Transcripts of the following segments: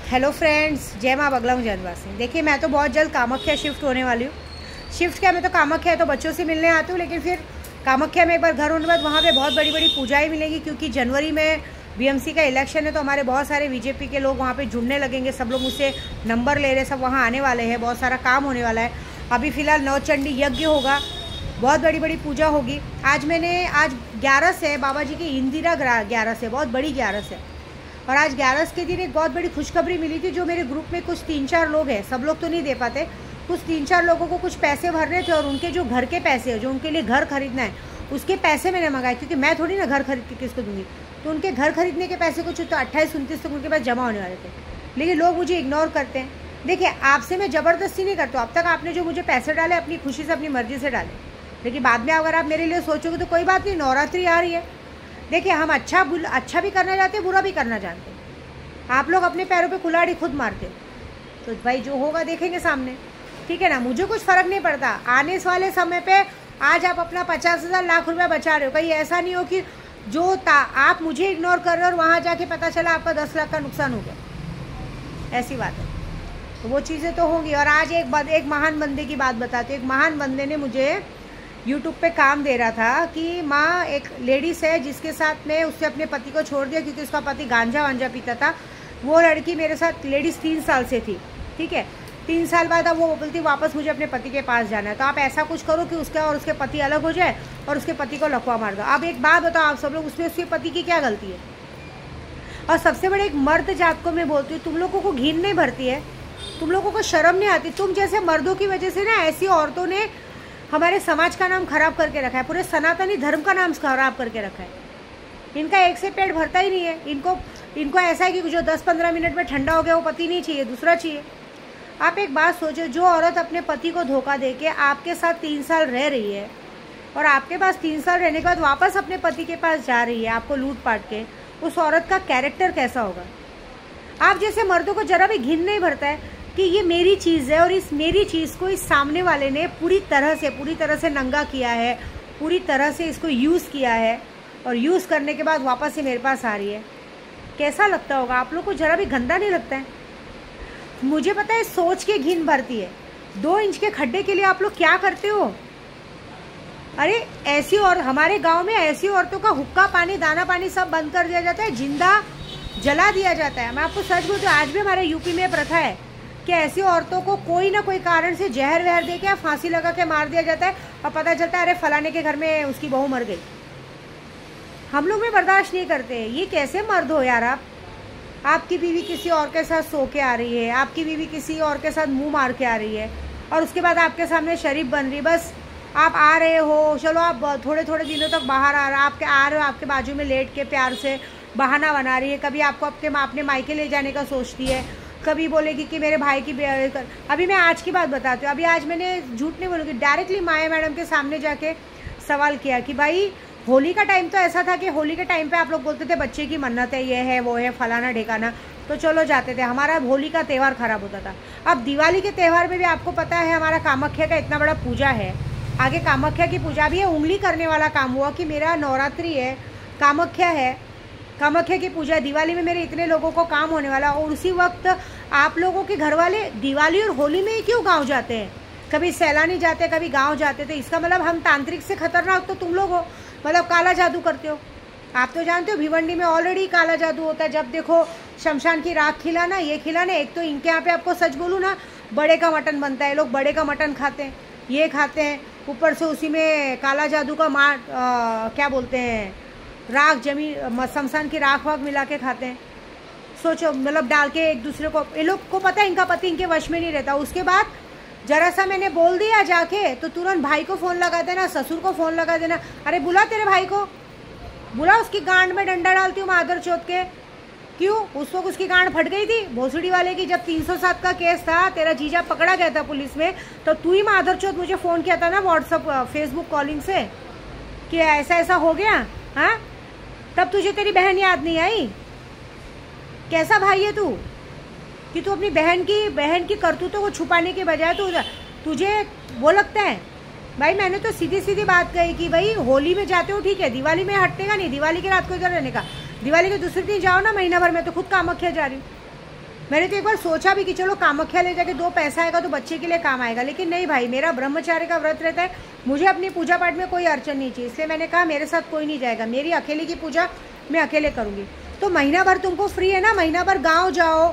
Hello friends, जय माँ बगला हूँ जनवासी। देखिए, मैं तो बहुत जल्द कामाख्या शिफ्ट होने वाली हूँ। शिफ्ट क्या, मैं तो कामाख्या है तो बच्चों से मिलने आती हूँ, लेकिन फिर कामाख्या में एक बार घर होने के बाद वहाँ पे बहुत बड़ी बड़ी पूजाएं मिलेंगी, क्योंकि जनवरी में बीएमसी का इलेक्शन है। तो हमारे बहुत सारे बीजेपी के लोग वहाँ पे जुड़ने लगेंगे, सब लोग मुझसे नंबर ले रहे, सब वहाँ आने वाले हैं, बहुत सारा काम होने वाला है। अभी फ़िलहाल नवचंडी यज्ञ होगा, बहुत बड़ी बड़ी पूजा होगी। आज 11 है, बाबा जी की इंदिरा 11 है, बहुत बड़ी 11 है। और आज 11 के दिन एक बहुत बड़ी खुशखबरी मिली थी, जो मेरे ग्रुप में कुछ 3-4 लोग हैं, सब लोग तो नहीं दे पाते, कुछ 3-4 लोगों को कुछ पैसे भरने थे, और उनके जो घर के पैसे हैं, जो उनके लिए घर खरीदना है, उसके पैसे मैंने मंगाए, क्योंकि मैं थोड़ी ना घर खरीद के किसको दूंगी। तो उनके घर खरीदने के पैसे कुछ तो 28-29 तक उनके पास जमा होने वाले थे, लेकिन लोग मुझे इग्नोर करते हैं। देखिए, आपसे मैं ज़बरदस्ती नहीं करता, अब तक आपने जो मुझे पैसे डाले अपनी खुशी से, अपनी मर्जी से डाले, लेकिन बाद में अगर आप मेरे लिए सोचोगे तो कोई बात नहीं, नवरात्रि आ रही है। देखिए, हम अच्छा भी करना चाहते हैं, बुरा भी करना जानते हैं। आप लोग अपने पैरों पे कुल्हाड़ी खुद मारते हो, तो भाई जो होगा देखेंगे सामने, ठीक है ना। मुझे कुछ फ़र्क नहीं पड़ता। आने वाले समय पे आज आप अपना 50,000 लाख रुपया बचा रहे हो, कहीं ऐसा नहीं हो कि आप मुझे इग्नोर कर रहे हो और वहाँ जाके पता चला आपका 10 लाख का नुकसान हो गया, ऐसी बात है। तो वो चीज़ें तो होंगी। और आज एक महान बंदे की बात बताती हूँ। एक महान बंदे ने मुझे यूट्यूब पे काम दे रहा था कि माँ, एक लेडीज़ है जिसके साथ में उससे अपने पति को छोड़ दिया, क्योंकि उसका पति गांजा वांजा पीता था। वो लड़की मेरे साथ लेडीज़ 3 साल से थी, ठीक है। 3 साल बाद अब वो बोलती वापस मुझे अपने पति के पास जाना है। तो आप ऐसा कुछ करो कि उसका और उसके पति अलग हो जाए, और उसके पति को लकवा मार दो। अब एक बात बताओ आप सब लोग, उसमें उसके पति की क्या गलती है? और सबसे बड़े एक मर्द जात को मैं बोलती हूँ, तुम लोगों को घिन नहीं भरती है, तुम लोगों को शर्म नहीं आती? तुम जैसे मर्दों की वजह से ना ऐसी औरतों ने हमारे समाज का नाम खराब करके रखा है, पूरे सनातनी धर्म का नाम खराब करके रखा है। इनका एक से पेट भरता ही नहीं है। इनको ऐसा है कि जो 10-15 मिनट में ठंडा हो गया वो पति नहीं चाहिए, दूसरा चाहिए। आप एक बात सोचो, जो औरत अपने पति को धोखा देके आपके साथ 3 साल रह रही है, और आपके पास 3 साल रहने के बाद वापस अपने पति के पास जा रही है आपको लूट पाट के, उस औरत का कैरेक्टर कैसा होगा? आप जैसे मर्दों को जरा भी घिन नहीं भरता है कि ये मेरी चीज़ है, और इस मेरी चीज़ को इस सामने वाले ने पूरी तरह से नंगा किया है, पूरी तरह से इसको यूज़ किया है, और यूज़ करने के बाद वापस से मेरे पास आ रही है। कैसा लगता होगा आप लोग को? जरा भी गंदा नहीं लगता है? मुझे पता है, सोच के घिन भरती है। 2 इंच के खड्डे के लिए आप लोग क्या करते हो? अरे ऐसी, और हमारे गांव में ऐसी औरतों का हुक्का पानी, दाना पानी सब बंद कर दिया जाता है, जिंदा जला दिया जाता है। मैं आपको सच बोलूं तो आज भी हमारे यूपी में प्रथा है कि ऐसी औरतों को कोई ना कोई कारण से जहर वहर दे के फांसी लगा के मार दिया जाता है, और पता चलता है अरे फलाने के घर में उसकी बहू मर गई। हम लोग भी बर्दाश्त नहीं करते। ये कैसे मर्द हो यार आप? आपकी बीवी किसी और के साथ सो के आ रही है, आपकी बीवी किसी और के साथ मुंह मार के आ रही है, और उसके बाद आपके सामने शरीफ बन रही। बस आप आ रहे हो, चलो आप थोड़े दिनों तक बाहर आ रहे हो, आपके बाजू में लेट के प्यार से बहाना बना रही है। कभी आपको अपने मायके ले जाने का सोचती है, कभी बोलेगी कि मेरे भाई की अभी मैं आज की बात बताती हूँ। आज मैंने झूठ नहीं बोलूँगी, डायरेक्टली माया मैडम के सामने जाके सवाल किया कि भाई, होली का टाइम तो ऐसा था कि होली के टाइम पे आप लोग बोलते थे बच्चे की मन्नत है, ये है वो है, फलाना ढेकाना, तो चलो जाते थे, हमारा होली का त्यौहार खराब होता था। अब दिवाली के त्यौहार में भी आपको पता है हमारा कामाख्या का इतना बड़ा पूजा है, आगे कामाख्या की पूजा भी है। उंगली करने वाला काम हुआ कि मेरा नवरात्रि है, कामाख्या है, कामाख्या की पूजा, दिवाली में मेरे इतने लोगों को काम होने वाला। और उसी वक्त आप लोगों के घर वाले दिवाली और होली में क्यों गाँव जाते हैं? कभी सैलानी जाते, कभी गाँव जाते, तो इसका मतलब हम तांत्रिक से खतरनाक तो तुम लोग हो, मतलब काला जादू करते हो। आप तो जानते हो भिवंडी में ऑलरेडी काला जादू होता है। जब देखो शमशान की राख खिलाना, ये खिलाना। एक तो इनके यहाँ पे आपको सच बोलूँ ना, बड़े का मटन बनता है, लोग बड़े का मटन खाते हैं, ये खाते हैं, ऊपर से उसी में काला जादू का क्या बोलते हैं, राख, जमीन, शमशान की राख वाख मिला के खाते हैं। सोचो, मतलब डाल के एक दूसरे को, ये लोग को पता है इनका पति इनके वश में नहीं रहता। उसके बाद जरा सा मैंने बोल दिया जाके, तो तुरंत भाई को फ़ोन लगा देना, ससुर को फ़ोन लगा देना, अरे बुला तेरे भाई को, बुला, उसकी गांड में डंडा डालती हूँ मादर चौथ के। क्यों? उस वक्त उसकी गांड फट गई थी भोसड़ी वाले की, जब 307 का केस था, तेरा जीजा पकड़ा गया था पुलिस में, तो तू ही मादर चौथ मुझे फ़ोन किया था ना व्हाट्सअप फेसबुक कॉलिंग से कि ऐसा ऐसा हो गया। हाँ, तब तुझे तेरी बहन याद नहीं आई? कैसा भाई है तू कि तू अपनी बहन की करतूतों को छुपाने के बजाय तुझे वो लगता है भाई मैंने तो सीधी सीधी बात कही कि भाई होली में जाते हो ठीक है, दिवाली में हटने का नहीं, दिवाली की रात को इधर रहने का, दिवाली के दूसरे दिन जाओ ना महीना भर। में तो खुद कामाख्या जा रही हूँ, मैंने तो एक बार सोचा भी कि चलो कामाख्या ले जाके 2 पैसा आएगा तो बच्चे के लिए काम आएगा, लेकिन नहीं भाई, मेरा ब्रह्मचार्य का व्रत रहता है, मुझे अपनी पूजा पाठ में कोई अड़चन नहीं चाहिए, इसलिए मैंने कहा मेरे साथ कोई नहीं जाएगा, मेरी अकेले की पूजा मैं अकेले करूँगी। तो महीना भर तुमको फ्री है ना, महीना भर गाँव जाओ,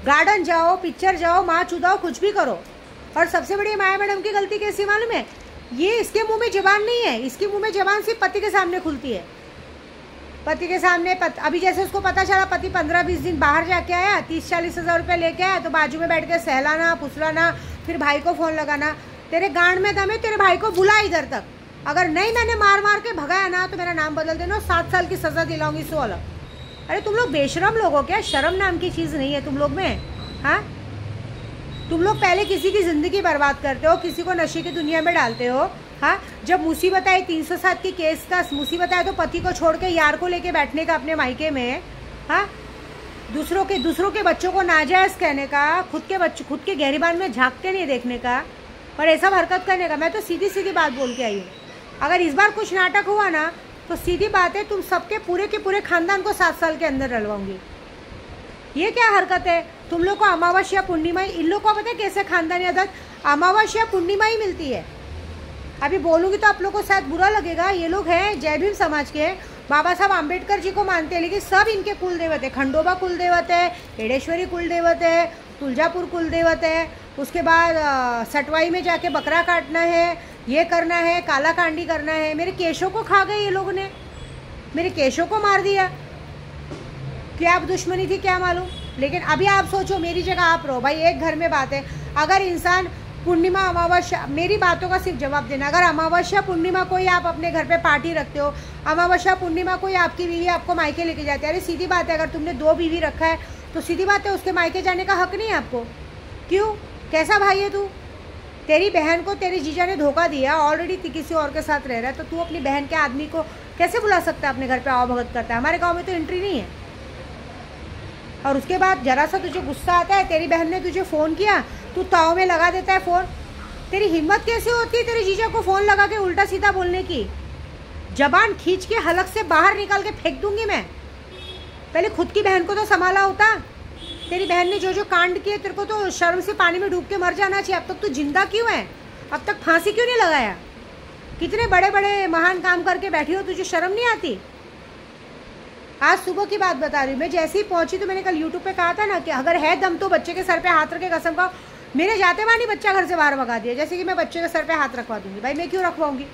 गार्डन जाओ, पिक्चर जाओ, माँ चुदाओ, कुछ भी करो। और सबसे बड़ी माया मैडम की गलती कैसी मालूम है, ये इसके मुँह में जबान नहीं है, इसके मुँह में जबान सिर्फ पति के सामने खुलती है। पति के सामने अभी जैसे उसको पता चला पति 15-20 दिन बाहर जाके आया, 30-40 हज़ार रुपये लेके आया, तो बाजू में बैठ के सहलाना, फुसलाना, फिर भाई को फ़ोन लगाना, तेरे गांड में दम है, तेरे भाई को बुला इधर तक, अगर नहीं मैंने मार मार के भगाया ना तो मेरा नाम बदल देना, 7 साल की सज़ा दिलाऊंगी, 16। अरे तुम लोग बेशरम लोग हो क्या? शर्म नाम की चीज़ नहीं है तुम लोग में? हाँ, तुम लोग पहले किसी की ज़िंदगी बर्बाद करते हो, किसी को नशे की दुनिया में डालते हो। हाँ, जब मुसीबत आई 307 की केस का मुसीबत आया तो पति को छोड़ के यार को लेके बैठने का अपने मायके में। हाँ, दूसरों के बच्चों को नाजायज़ कहने का, खुद के गहरीबान में झाँक के नहीं देखने का, और ऐसा हरकत करने का। मैं तो सीधी सीधी बात बोल के आई हूँ, अगर इस बार कुछ नाटक हुआ ना तो सीधी बात है, तुम सबके पूरे के पूरे खानदान को 7 साल के अंदर डलवाऊंगी। ये क्या हरकत है? तुम लोग को अमावस्या पूर्णिमा, इन लोग को पता है कैसे खानदानी आदत, अमावस्या पूर्णिमा ही मिलती है। अभी बोलूँगी तो आप लोग को शायद बुरा लगेगा, ये लोग हैं जय भीम समाज के, बाबा साहब आम्बेडकर जी को मानते हैं, लेकिन सब इनके कुल देवत है। खंडोबा कुल देवत है, एडेश्वरी कुल देवत है, तुलजापुर कुल देवत है, उसके बाद सटवाई में जाके बकरा काटना है, ये करना है, काला कांडी करना है। मेरे केशों को खा गए ये लोग ने, मेरे केशों को मार दिया। क्या दुश्मनी थी क्या मालूम। लेकिन अभी आप सोचो, मेरी जगह आप रहो भाई, एक घर में बात है, अगर इंसान पूर्णिमा अमावस्या, मेरी बातों का सिर्फ जवाब देना, अगर अमावस्या पूर्णिमा कोई आप अपने घर पे पार्टी रखते हो, अमावस्या पूर्णिमा कोई आपकी बीवी आपको मायके लेके जाती है, अरे सीधी बात है, अगर तुमने 2 बीवी रखा है तो सीधी बात है उसके मायके जाने का हक नहीं है आपको। क्यों? कैसा भाई है तू? तेरी बहन को तेरे जीजा ने धोखा दिया, ऑलरेडी किसी और के साथ रह रहा है, तो तू अपनी बहन के आदमी को कैसे बुला सकता है अपने घर पे आओ भगत करता है? हमारे गाँव में तो एंट्री नहीं है। और उसके बाद जरा सा तुझे गुस्सा आता है, तेरी बहन ने तुझे फ़ोन किया, तू ताव में लगा देता है फ़ोन। तेरी हिम्मत कैसे होती है तेरे जीजा को फ़ोन लगा के उल्टा सीधा बोलने की? जबान खींच के हलक से बाहर निकाल के फेंक दूंगी मैं। पहले खुद की बहन को तो संभाला होता। तेरी बहन ने जो जो कांड किए, तेरे को तो शर्म से पानी में डूब के मर जाना चाहिए। अब तक तू जिंदा क्यों है? अब तक फांसी क्यों नहीं लगाया? कितने बड़े बड़े महान काम करके बैठी हो, तुझे शर्म नहीं आती? आज सुबह की बात बता रही हूँ मैं, जैसे ही पहुंची तो मैंने कल यूट्यूब पे कहा था ना कि अगर है दम तो बच्चे के सर पे हाथ रखे कसम खाओ। मेरे जाते वानी बच्चा घर से बाहर भगा दिया, जैसे कि मैं बच्चे के सर पे हाथ रखवा दूंगी। भाई मैं क्यों रखवाऊंगी?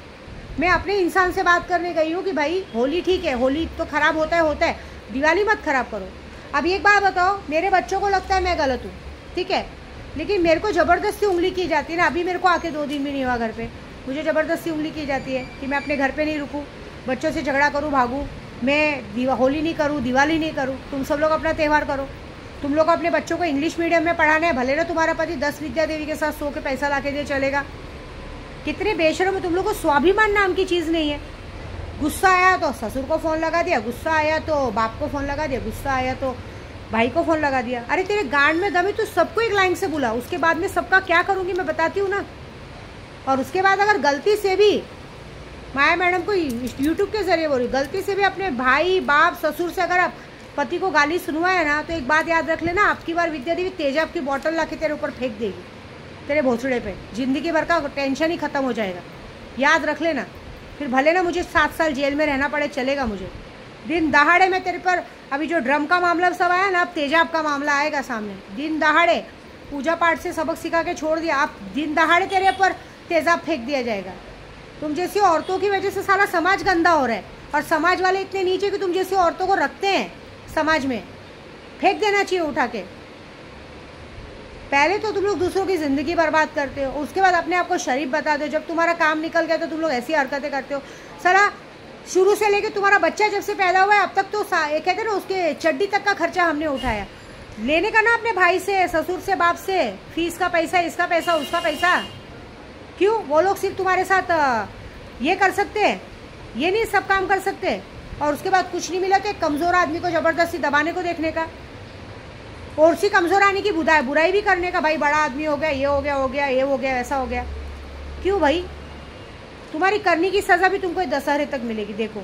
मैं अपने इंसान से बात करने गई हूँ कि भाई होली ठीक है, होली तो ख़राब होता है, दिवाली मत ख़राब करो। अब एक बात बताओ, मेरे बच्चों को लगता है मैं गलत हूँ, ठीक है, लेकिन मेरे को ज़बरदस्ती उंगली की जाती है ना। अभी मेरे को आके 2 दिन भी नहीं हुआ घर पे, मुझे ज़बरदस्ती उंगली की जाती है कि मैं अपने घर पे नहीं रुकूँ, बच्चों से झगड़ा करूँ, भागूँ, मैं होली नहीं करूँ, दिवाली नहीं करूँ। तुम सब लोग अपना त्यौहार करो। तुम लोग अपने बच्चों को इंग्लिश मीडियम में पढ़ाना है, भले ना तुम्हारा पति 10 विद्या देवी के साथ सो के पैसा ला के दे चलेगा। कितने बेशर्म हो तुम लोग को, स्वाभिमान नाम की चीज़ नहीं है। गुस्सा आया तो ससुर को फ़ोन लगा दिया, गुस्सा आया तो बाप को फ़ोन लगा दिया, गुस्सा आया तो भाई को फ़ोन लगा दिया। अरे तेरे गांड में दम है, तो सबको एक लाइन से बुला, उसके बाद में सबका क्या करूँगी मैं बताती हूँ ना। और उसके बाद अगर गलती से भी, माया मैडम को यूट्यूब के जरिए बोल रही, गलती से भी अपने भाई बाप ससुर से अगर आप पति को गाली सुनवाए ना, तो एक बात याद रख लेना, आपकी बार विद्या देवी तेजाब की बोतल ला के तेरे ऊपर फेंक देगी, तेरे भोसड़े पे। ज़िंदगी भर का टेंशन ही ख़त्म हो जाएगा, याद रख लेना। फिर भले ना मुझे 7 साल जेल में रहना पड़े, चलेगा मुझे। दिन दहाड़े में तेरे पर, अभी जो ड्रम का मामला सब आया ना, अब तेजाब का मामला आएगा सामने। दिन दहाड़े पूजा पाठ से सबक सिखा के छोड़ दिया, आप दिन दहाड़े तेरे पर तेजाब फेंक दिया जाएगा। तुम जैसी औरतों की वजह से सारा समाज गंदा हो रहा है, और समाज वाले इतने नीचे कि तुम जैसी औरतों को रखते हैं समाज में, फेंक देना चाहिए उठा के। पहले तो तुम लोग दूसरों की ज़िंदगी बर्बाद करते हो, उसके बाद अपने आप को शरीफ बताते हो। जब तुम्हारा काम निकल गया तो तुम लोग ऐसी हरकतें करते हो। साला शुरू से लेके तुम्हारा बच्चा जब से पैदा हुआ है अब तक तो ये कहते हैं ना, उसके चड्डी तक का खर्चा हमने उठाया। लेने का ना अपने भाई से, ससुर से, बाप से, फीस का पैसा, इसका पैसा, उसका पैसा। क्यों? वो लोग सिर्फ तुम्हारे साथ ये कर सकते हैं, ये नहीं सब काम कर सकते, और उसके बाद कुछ नहीं मिला तो एक कमज़ोर आदमी को ज़बरदस्ती दबाने को देखने का, और उसी कमज़ोर आने की बुराई भी करने का। भाई बड़ा आदमी हो गया, ये हो गया, ये हो गया, ऐसा हो गया। क्यों भाई? तुम्हारी करने की सज़ा भी तुमको दशहरे तक मिलेगी। देखो,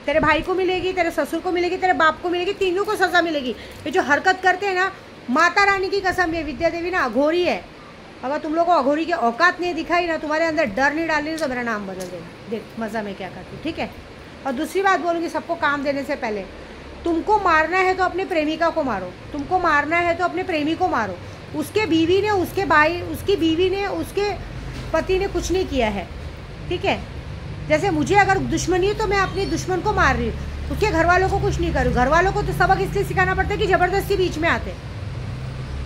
तेरे भाई को मिलेगी, तेरे ससुर को मिलेगी, तेरे बाप को मिलेगी, तीनों को सज़ा मिलेगी। ये जो हरकत करते हैं ना, माता रानी की कसम, ये विद्या देवी ना अघोरी है। अगर तुम लोग को अघोरी की औकात नहीं दिखाई ना, तुम्हारे अंदर डर नहीं डाली तो मेरा नाम बदल देना। देख मज़ा मैं क्या करती हूँ, ठीक है। और दूसरी बात बोलूँगी, सबको काम देने से पहले, तुमको मारना है तो अपने प्रेमिका को मारो, तुमको मारना है तो अपने प्रेमी को मारो। उसके बीवी ने, उसके भाई, उसकी बीवी ने, उसके पति ने कुछ नहीं किया है, ठीक है। जैसे मुझे अगर दुश्मनी है तो मैं अपने दुश्मन को मार रही हूँ, उसके घर वालों को कुछ नहीं करूँ। घर वालों को तो सबक इसलिए सिखाना पड़ता है कि ज़बरदस्ती बीच में आते।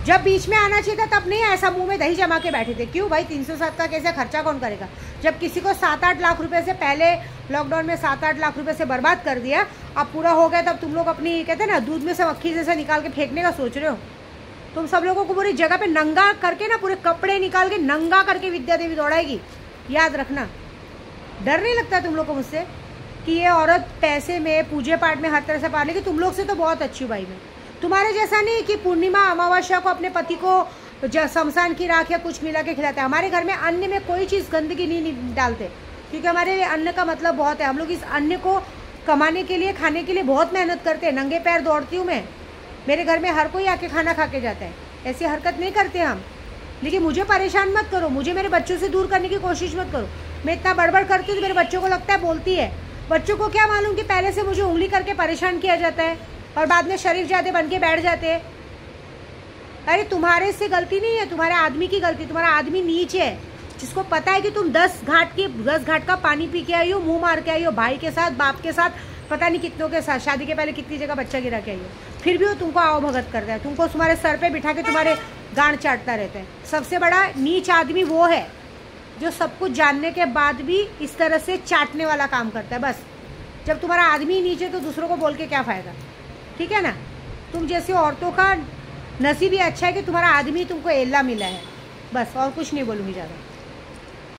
जब बीच में आना चाहिए था तब नहीं ऐसा मुंह में दही जमा के बैठे थे। क्यों भाई, 307 का कैसे खर्चा कौन करेगा? जब किसी को 7-8 लाख रुपए से पहले लॉकडाउन में 7-8 लाख रुपए से बर्बाद कर दिया, अब पूरा हो गया, तब तुम लोग अपनी कहते हैं ना दूध में से मक्खी जैसे निकाल के फेंकने का सोच रहे हो। तुम सब लोगों को पूरी जगह पे नंगा करके ना, पूरे कपड़े निकाल के नंगा करके विद्या देवी दौड़ाएगी, याद रखना। डर नहीं लगता तुम लोग को मुझसे कि ये औरत पैसे में, पूजे पाठ में हर तरह से पार लेगी? तुम लोग से तो बहुत अच्छी हूँ भाई मैं, तुम्हारे जैसा नहीं कि पूर्णिमा अमावस्या को अपने पति को शमशान की राख या कुछ मिला के खिलाते हैं। हमारे घर में अन्न में कोई चीज़ गंदगी नहीं डालते, क्योंकि हमारे लिए अन्न का मतलब बहुत है। हम लोग इस अन्न को कमाने के लिए, खाने के लिए बहुत मेहनत करते हैं। नंगे पैर दौड़ती हूँ मैं, मेरे घर में हर कोई आके खाना खा के जाता है। ऐसी हरकत नहीं करते हम। लेकिन मुझे परेशान मत करो, मुझे मेरे बच्चों से दूर करने की कोशिश मत करो। मैं इतना बड़बड़ करती हूँ तो मेरे बच्चों को लगता है बोलती है। बच्चों को क्या मालूम कि पहले से मुझे उंगली करके परेशान किया जाता है और बाद में शरीफ जाते बन के बैठ जाते हैं। अरे तुम्हारे से गलती नहीं है, तुम्हारे आदमी की गलती। तुम्हारा आदमी नीच है, जिसको पता है कि तुम 10 घाट का पानी पी के आई हो, मुंह मार के आई हो, भाई के साथ, बाप के साथ, पता नहीं कितनों के साथ, शादी के पहले कितनी जगह बच्चा गिरा के आई हो, फिर भी वो तुमको आओ भगत करता है, तुमको तुम्हारे सर पे बिठा के तुम्हारे गांड चाटता रहता है। सबसे बड़ा नीच आदमी वो है जो सब कुछ जानने के बाद भी इस तरह से चाटने वाला काम करता है। बस जब तुम्हारा आदमी नीचे तो दूसरों को बोल के क्या फ़ायदा, ठीक है ना। तुम जैसी औरतों का नसीब ही अच्छा है कि तुम्हारा आदमी तुमको एल्ला मिला है। बस और कुछ नहीं बोलूँगी ज़्यादा।